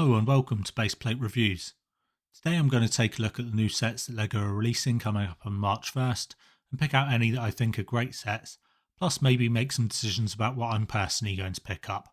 Hello and welcome to Baseplate Reviews. Today I'm going to take a look at the new sets that LEGO are releasing coming up on March 1st and pick out any that I think are great sets, plus maybe make some decisions about what I'm personally going to pick up.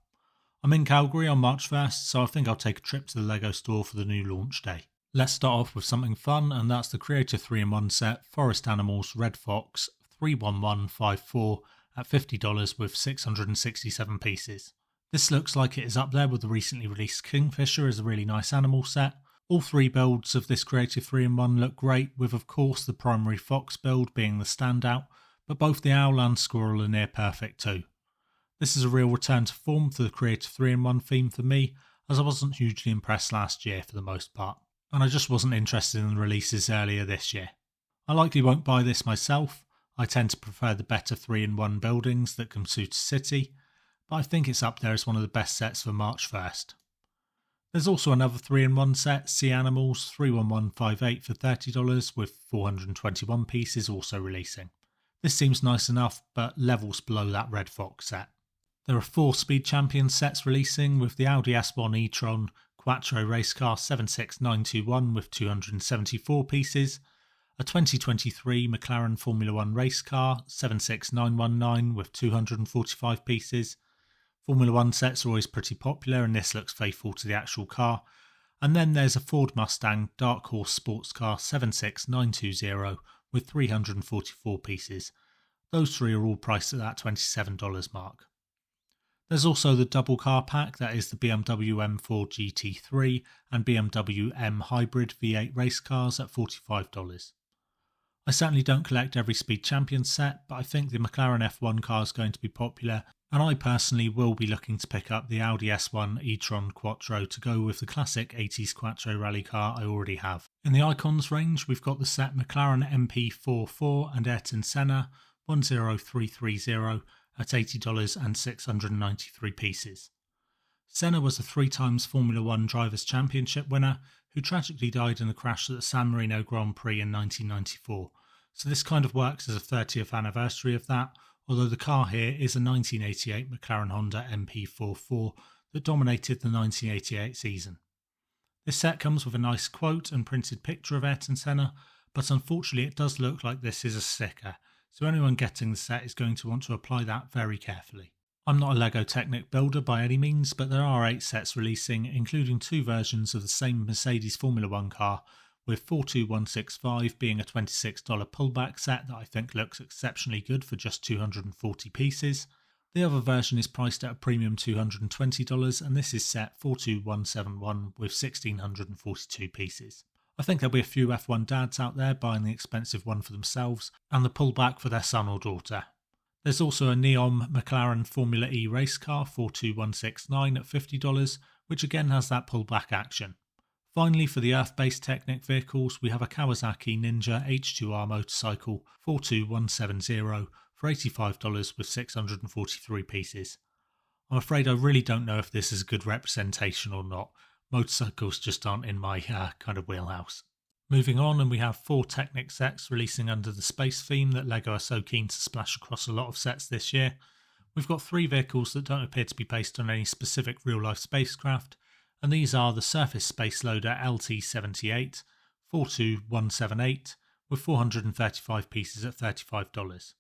I'm in Calgary on March 1st, so I think I'll take a trip to the LEGO store for the new launch day. Let's start off with something fun, and that's the Creator 3-in-1 set Forest Animals Red Fox 31154 at $50 with 667 pieces. This looks like it is up there with the recently released Kingfisher as a really nice animal set. All three builds of this Creative 3-in-1 look great, with of course the primary fox build being the standout, but both the owl and squirrel are near perfect too. This is a real return to form for the Creative 3-in-1 theme for me, as I wasn't hugely impressed last year for the most part, and I just wasn't interested in the releases earlier this year. I likely won't buy this myself. I tend to prefer the better 3-in-1 buildings that can suit a city, but I think it's up there as one of the best sets for March 1st. There's also another 3-in-1 set, Sea Animals 31158 for $30 with 421 pieces also releasing. This seems nice enough, but levels below that Red Fox set. There are 4 Speed Champions sets releasing, with the Audi S1 e-tron Quattro race car 76921 with 274 pieces, a 2023 McLaren Formula 1 race car 76919 with 245 pieces. Formula 1 sets are always pretty popular, and this looks faithful to the actual car. And then there's a Ford Mustang Dark Horse Sports Car 76920 with 344 pieces. Those three are all priced at that $27 mark. There's also the double car pack, that is the BMW M4 GT3 and BMW M Hybrid V8 race cars at $45. I certainly don't collect every Speed Champions set, but I think the McLaren F1 car is going to be popular, and I personally will be looking to pick up the Audi S1 e-tron Quattro to go with the classic 80s Quattro rally car I already have. In the Icons range, we've got the set McLaren MP44 and Ayrton Senna 10330 at $80 and 693 pieces. Senna was a 3-times Formula 1 Drivers' Championship winner who tragically died in a crash at the San Marino Grand Prix in 1994, so this kind of works as a 30th anniversary of that, although the car here is a 1988 McLaren Honda MP44 that dominated the 1988 season. This set comes with a nice quote and printed picture of Ayrton Senna, but unfortunately it does look like this is a sticker, so anyone getting the set is going to want to apply that very carefully. I'm not a LEGO Technic builder by any means, but there are 8 sets releasing, including 2 versions of the same Mercedes Formula 1 car, with 42165 being a $26 pullback set that I think looks exceptionally good for just 240 pieces. The other version is priced at a premium $220, and this is set 42171 with 1642 pieces. I think there'll be a few F1 dads out there buying the expensive one for themselves and the pullback for their son or daughter. There's also a Neon McLaren Formula E race car 42169 at $50, which again has that pullback action. Finally, for the Earth-based Technic vehicles, we have a Kawasaki Ninja H2R motorcycle 42170 for $85 with 643 pieces. I'm afraid I really don't know if this is a good representation or not. Motorcycles just aren't in my kind of wheelhouse. Moving on, and we have 4 Technic sets releasing under the space theme that LEGO are so keen to splash across a lot of sets this year. We've got 3 vehicles that don't appear to be based on any specific real-life spacecraft, and these are the Surface Space Loader LT-78 42178 with 435 pieces at $35.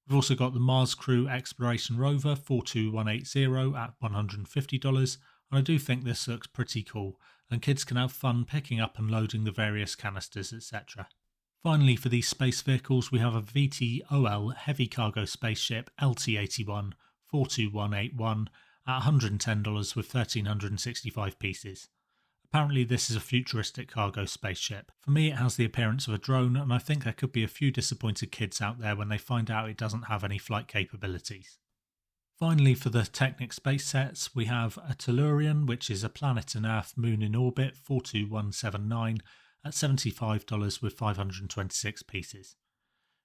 We've also got the Mars Crew Exploration Rover 42180 at $150, and I do think this looks pretty cool, and kids can have fun picking up and loading the various canisters, etc. Finally, for these space vehicles, we have a VTOL Heavy Cargo Spaceship LT-81 42181 at $110 with 1,365 pieces. Apparently this is a futuristic cargo spaceship. For me it has the appearance of a drone, and I think there could be a few disappointed kids out there when they find out it doesn't have any flight capabilities. Finally, for the Technic space sets, we have a Tellurian, which is a planet and Earth moon in orbit 42179 at $75 with 526 pieces.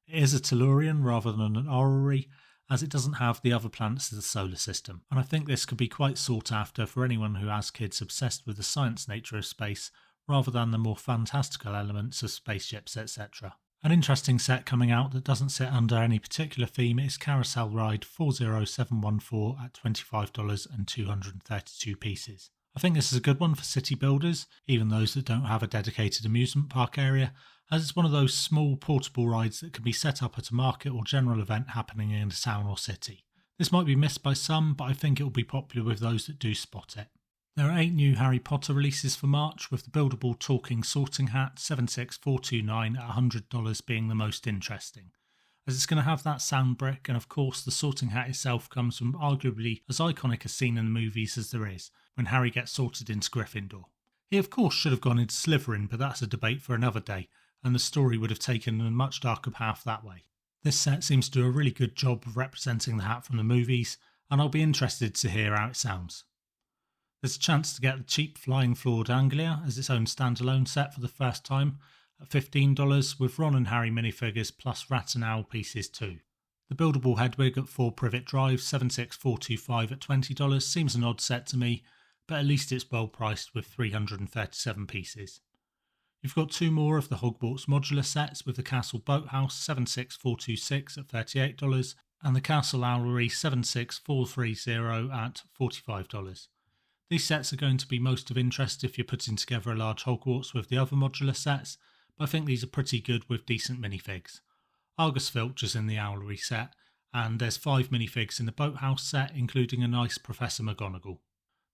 It is a Tellurian rather than an orrery, as it doesn't have the other planets of the solar system, and I think this could be quite sought after for anyone who has kids obsessed with the science nature of space rather than the more fantastical elements of spaceships, etc. An interesting set coming out that doesn't sit under any particular theme is Carousel Ride 40714 at $25 and 232 pieces. I think this is a good one for city builders, even those that don't have a dedicated amusement park area, as it's one of those small portable rides that can be set up at a market or general event happening in a town or city. This might be missed by some, but I think it will be popular with those that do spot it. There are 8 new Harry Potter releases for March, with the buildable talking sorting hat 76429 at $100 being the most interesting, as it's going to have that sound brick, and of course the sorting hat itself comes from arguably as iconic a scene in the movies as there is, when Harry gets sorted into Gryffindor. He of course should have gone into Slytherin, but that's a debate for another day, and the story would have taken a much darker path that way. This set seems to do a really good job of representing the hat from the movies, and I'll be interested to hear how it sounds. There's a chance to get the cheap Flying Floored Anglia as its own standalone set for the first time at $15, with Ron and Harry minifigures plus Rat and Owl pieces too. The buildable Hedwig at 4 Privet Drive 76425 at $20 seems an odd set to me, but at least it's well priced with 337 pieces. You've got 2 more of the Hogwarts modular sets with the Castle Boathouse 76426 at $38 and the Castle Owlery 76430 at $45. These sets are going to be most of interest if you're putting together a large Hogwarts with the other modular sets, but I think these are pretty good with decent minifigs. Argus Filch in the Owlery set, and there's 5 minifigs in the Boathouse set, including a nice Professor McGonagall.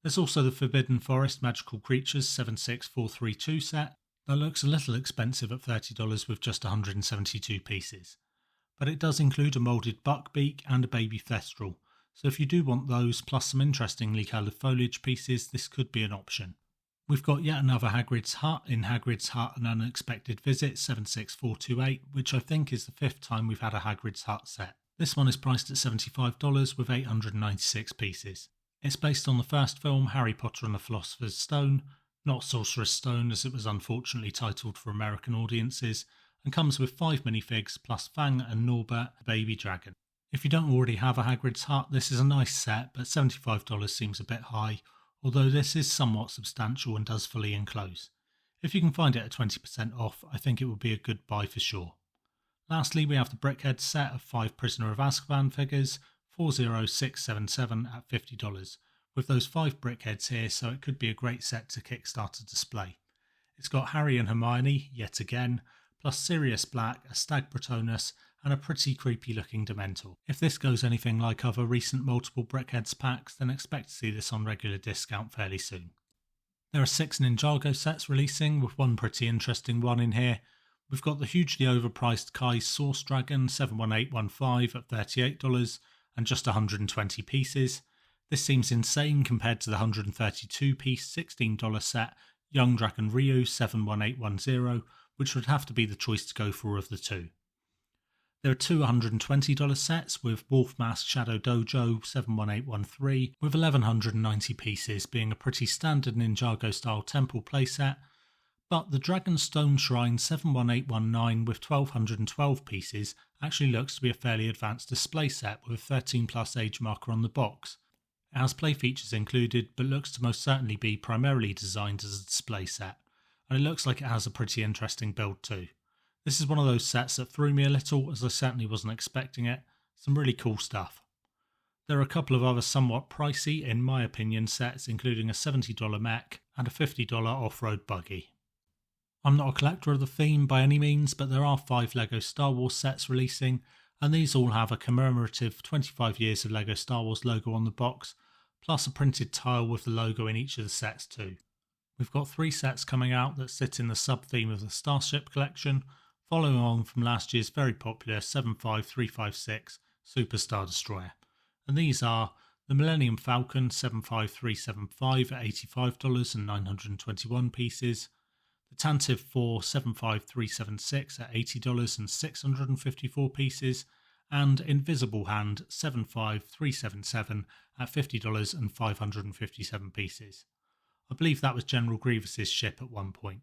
There's also the Forbidden Forest Magical Creatures 76432 set, that looks a little expensive at $30 with just 172 pieces. But it does include a moulded buckbeak and a baby thestral, so if you do want those plus some interestingly coloured foliage pieces, this could be an option. We've got yet another Hagrid's Hut in Hagrid's Hut An Unexpected Visit 76428, which I think is the 5th time we've had a Hagrid's Hut set. This one is priced at $75 with 896 pieces. It's based on the first film, Harry Potter and the Philosopher's Stone, not Sorcerer's Stone as it was unfortunately titled for American audiences, and comes with 5 minifigs plus Fang and Norbert, the baby dragon. If you don't already have a Hagrid's Hut, this is a nice set, but $75 seems a bit high, although this is somewhat substantial and does fully enclose. If you can find it at 20% off, I think it would be a good buy for sure. Lastly, we have the Brickhead set of 5 Prisoner of Azkaban figures, 40677 at $50. With those 5 brickheads here, so it could be a great set to kickstart a display. It's got Harry and Hermione, yet again, plus Sirius Black, a Stag Bretonus, and a pretty creepy looking Dementor. If this goes anything like other recent multiple brickheads packs, then expect to see this on regular discount fairly soon. There are 6 Ninjago sets releasing, with one pretty interesting one in here. We've got the hugely overpriced Kai's Source Dragon 71815 at $38 and just 120 pieces. This seems insane compared to the 132-piece $16 set Young Dragon Ryu 71810, which would have to be the choice to go for of the two. There are 2 $120 sets with Wolf Mask Shadow Dojo 71813 with 1190 pieces being a pretty standard Ninjago style temple playset, but the Dragonstone Shrine 71819 with 1212 pieces actually looks to be a fairly advanced display set with a 13 plus age marker on the box. It has play features included, but looks to most certainly be primarily designed as a display set, and it looks like it has a pretty interesting build too. This is one of those sets that threw me a little, as I certainly wasn't expecting it. Some really cool stuff. There are a couple of other somewhat pricey, in my opinion, sets, including a $70 mech and a $50 off-road buggy. I'm not a collector of the theme by any means, but there are 5 LEGO Star Wars sets releasing, and these all have a commemorative 25 years of LEGO Star Wars logo on the box, plus a printed tile with the logo in each of the sets too. We've got 3 sets coming out that sit in the sub-theme of the Starship collection, following on from last year's very popular 75356 Super Star Destroyer. And these are the Millennium Falcon 75375 at $85 and 921 pieces, the Tantive 4 75376 at $80 and 654 pieces, and Invisible Hand 75377 at $50 and 557 pieces. I believe that was General Grievous's ship at one point.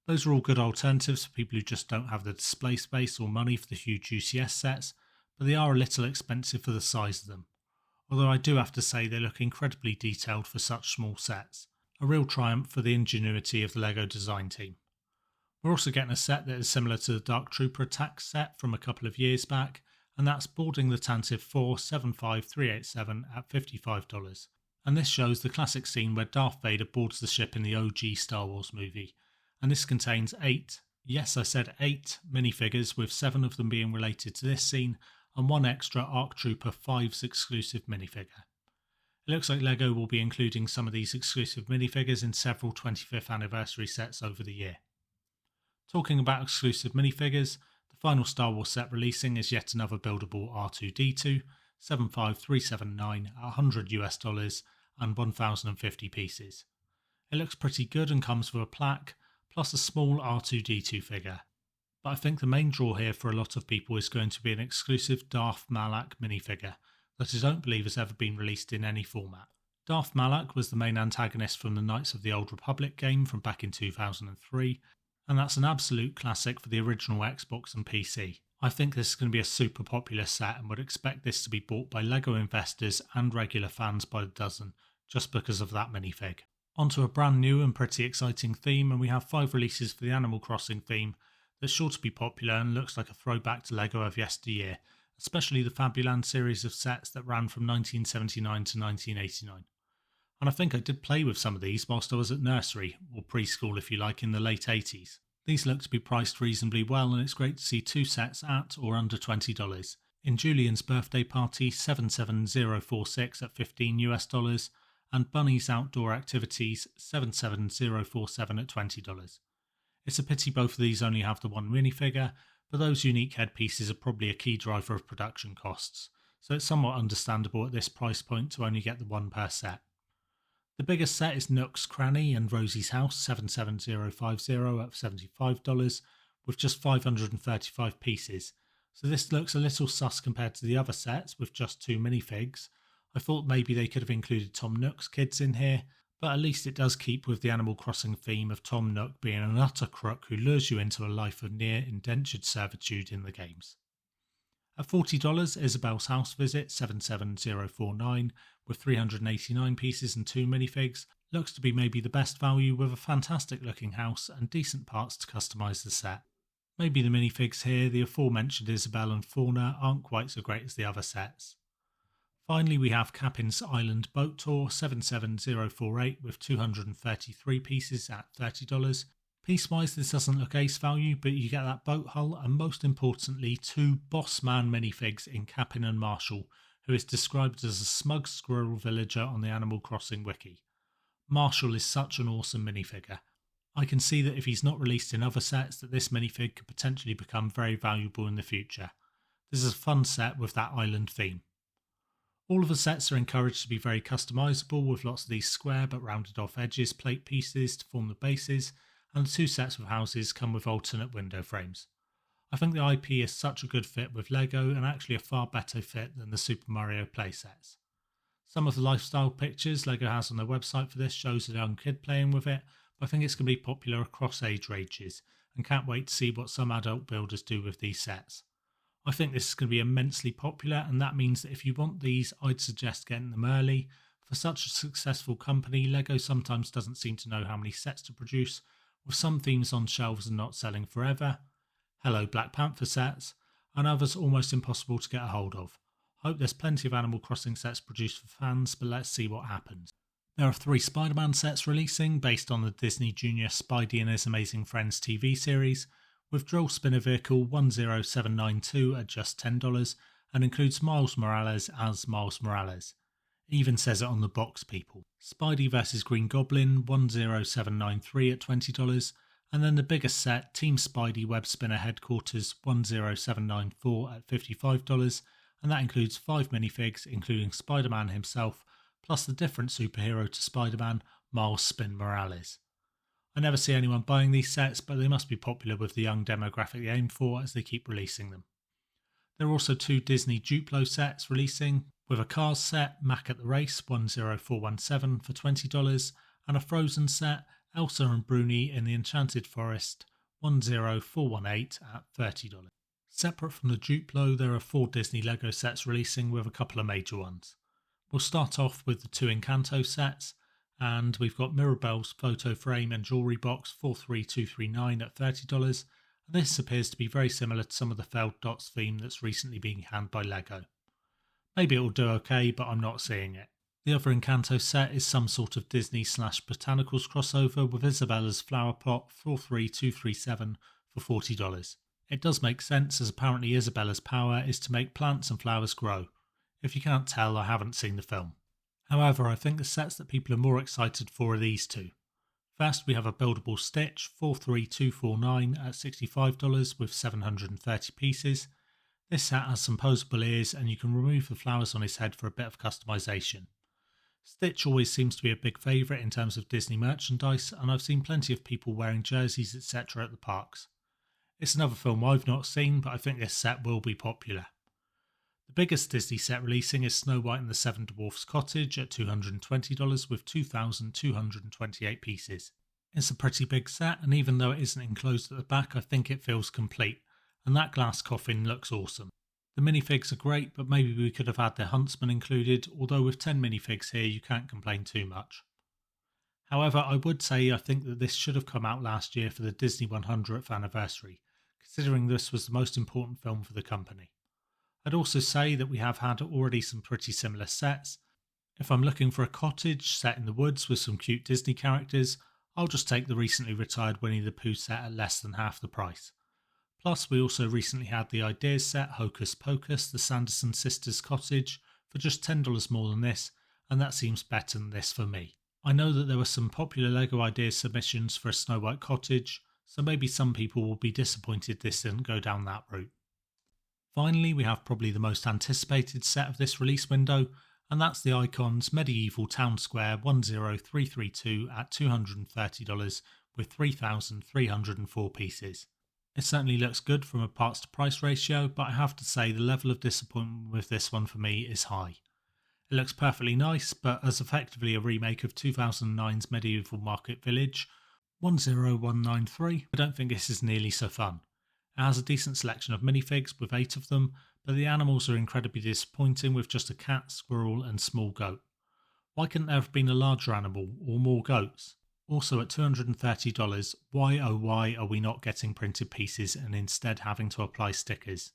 Those are all good alternatives for people who just don't have the display space or money for the huge UCS sets, but they are a little expensive for the size of them. Although I do have to say they look incredibly detailed for such small sets. A real triumph for the ingenuity of the LEGO design team. We're also getting a set that is similar to the Dark Trooper Attack set from a couple of years back, and that's Boarding the Tantive 4 75387 at $55. and this shows the classic scene where Darth Vader boards the ship in the OG Star Wars movie, and this contains 8, yes I said 8, minifigures, with 7 of them being related to this scene, and 1 extra ARC Trooper 5's exclusive minifigure. It looks like LEGO will be including some of these exclusive minifigures in several 25th anniversary sets over the year. Talking about exclusive minifigures, the final Star Wars set releasing is yet another buildable R2-D2, 75379 at $100 and 1,050 pieces. It looks pretty good and comes with a plaque, plus a small R2-D2 figure. But I think the main draw here for a lot of people is going to be an exclusive Darth Maul minifigure that I don't believe has ever been released in any format. Darth Maul was the main antagonist from the Knights of the Old Republic game from back in 2003, and that's an absolute classic for the original Xbox and PC. I think this is going to be a super popular set and would expect this to be bought by LEGO investors and regular fans by the dozen, just because of that minifig. Onto a brand new and pretty exciting theme, and we have 5 releases for the Animal Crossing theme that's sure to be popular and looks like a throwback to LEGO of yesteryear, especially the Fabuland series of sets that ran from 1979 to 1989. And I think I did play with some of these whilst I was at nursery, or preschool if you like, in the late 80s. These look to be priced reasonably well, and it's great to see 2 sets at or under $20. In Julian's Birthday Party 77046 at $15 and Bunny's Outdoor Activities 77047 at $20. It's a pity both of these only have the 1 minifigure, but those unique headpieces are probably a key driver of production costs, so it's somewhat understandable at this price point to only get the 1 per set. The biggest set is Nook's Cranny and Rosy's House 77050 at $75, with just 535 pieces, so this looks a little sus compared to the other sets with just 2 minifigs. I thought maybe they could have included Tom Nook's kids in here, but at least it does keep with the Animal Crossing theme of Tom Nook being an utter crook who lures you into a life of near indentured servitude in the games. At $40, Isabelle's House Visit 77049 with 389 pieces and 2 minifigs looks to be maybe the best value, with a fantastic looking house and decent parts to customise the set. Maybe the minifigs here, the aforementioned Isabelle and Fauna, aren't quite so great as the other sets. Finally, we have Capin's Island Boat Tour 77048 with 233 pieces at $30. Piece-wise, this doesn't look ace value, but you get that boat hull and most importantly 2 Boss Man minifigs in Capin and Marshall, who is described as a smug squirrel villager on the Animal Crossing wiki. Marshall is such an awesome minifigure. I can see that if he's not released in other sets that this minifig could potentially become very valuable in the future. This is a fun set with that island theme. All of the sets are encouraged to be very customisable, with lots of these square but rounded off edges plate pieces to form the bases, and the 2 sets of houses come with alternate window frames. I think the IP is such a good fit with LEGO and actually a far better fit than the Super Mario playsets. Some of the lifestyle pictures LEGO has on their website for this shows a young kid playing with it, but I think it's going to be popular across age ranges and can't wait to see what some adult builders do with these sets. I think this is going to be immensely popular, and that means that if you want these, I'd suggest getting them early. For such a successful company, LEGO sometimes doesn't seem to know how many sets to produce, with some themes on shelves and not selling forever. Hello Black Panther sets, and others almost impossible to get a hold of. Hope there's plenty of Animal Crossing sets produced for fans, but let's see what happens. There are 3 SpiderMan sets releasing based on the Disney Junior Spidey and His Amazing Friends TV series, with Drill Spinner Vehicle 10792 at just $10 and includes Miles Morales as Miles Morales. It even says it on the box, people. Spidey vs Green Goblin 10793 at $20, and then the biggest set, Team Spidey Web Spinner Headquarters 10794 at $55, and that includes 5 minifigs including Spider-Man himself, plus the different superhero to Spider-Man, Miles Spin Morales. I never see anyone buying these sets, but they must be popular with the young demographic they aim for as they keep releasing them. There are also 2 Disney Duplo sets releasing, with a Cars set, Mac at the Race 10417 for $20, and a Frozen set, Elsa and Bruni in the Enchanted Forest 10418 at $30. Separate from the Duplo, there are 4 Disney Lego sets releasing, with a couple of major ones. We'll start off with the 2 Encanto sets, and we've got Mirabelle's photo frame and jewellery box 43239 at $30, and this appears to be very similar to some of the Failed Dots theme that's recently been canned by LEGO. Maybe it will do okay, but I'm not seeing it. The other Encanto set is some sort of Disney/Botanicals crossover with Isabella's flower plot 43237 for $40. It does make sense, as apparently Isabella's power is to make plants and flowers grow. If you can't tell, I haven't seen the film. However, I think the sets that people are more excited for are these two. First, we have a Buildable Stitch 43249 at $65 with 730 pieces. This set has some posable ears and you can remove the flowers on his head for a bit of customization. Stitch always seems to be a big favourite in terms of Disney merchandise, and I've seen plenty of people wearing jerseys etc. at the parks. It's another film I've not seen, but I think this set will be popular. The biggest Disney set releasing is Snow White and the Seven Dwarfs Cottage at $220 with 2,228 pieces. It's a pretty big set, and even though it isn't enclosed at the back, I think it feels complete, and that glass coffin looks awesome. The minifigs are great, but maybe we could have had the Huntsman included, although with 10 minifigs here you can't complain too much. However, I would say I think that this should have come out last year for the Disney 100th anniversary, considering this was the most important film for the company. I'd also say that we have had already some pretty similar sets. If I'm looking for a cottage set in the woods with some cute Disney characters, I'll just take the recently retired Winnie the Pooh set at less than half the price. Plus, we also recently had the Ideas set Hocus Pocus, the Sanderson Sisters Cottage, for just $10 more than this, and that seems better than this for me. I know that there were some popular LEGO Ideas submissions for a Snow White cottage, so maybe some people will be disappointed this didn't go down that route. Finally, we have probably the most anticipated set of this release window, and that's the Icons Medieval Town Square 10332 at $230 with 3,304 pieces. It certainly looks good from a parts to price ratio, but I have to say the level of disappointment with this one for me is high. It looks perfectly nice, but as effectively a remake of 2009's Medieval Market Village 10193, I don't think this is nearly so fun. It has a decent selection of minifigs with 8 of them, but the animals are incredibly disappointing with just a cat, squirrel and small goat. Why couldn't there have been a larger animal or more goats? Also at $230, why oh why are we not getting printed pieces and instead having to apply stickers?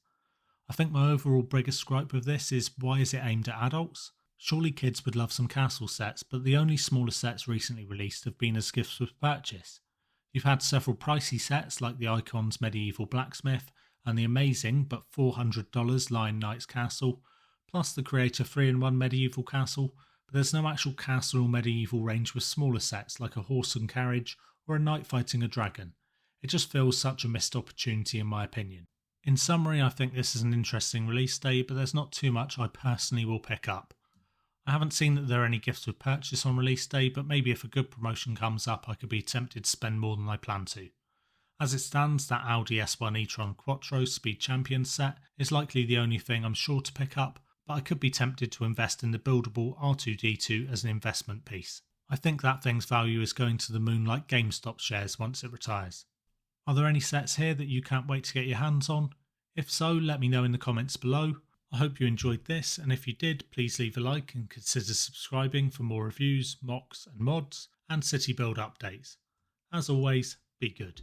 I think my overall biggest gripe with this is, why is it aimed at adults? Surely kids would love some castle sets, but the only smaller sets recently released have been as gifts with purchase. You've had several pricey sets like the Icons Medieval Blacksmith and the amazing but $400 Lion Knight's Castle, plus the Creator 3-in-1 Medieval Castle, but there's no actual castle or medieval range with smaller sets like a horse and carriage or a knight fighting a dragon. It just feels such a missed opportunity in my opinion. In summary, I think this is an interesting release date, but there's not too much I personally will pick up. I haven't seen that there are any gifts with purchase on release day, but maybe if a good promotion comes up I could be tempted to spend more than I plan to. As it stands, that Audi S1 e-tron Quattro Speed Champion set is likely the only thing I'm sure to pick up, but I could be tempted to invest in the buildable R2-D2 as an investment piece. I think that thing's value is going to the moon like GameStop shares once it retires. Are there any sets here that you can't wait to get your hands on? If so, let me know in the comments below. I hope you enjoyed this, and if you did, please leave a like and consider subscribing for more reviews, mocks and mods, and city build updates. As always, be good.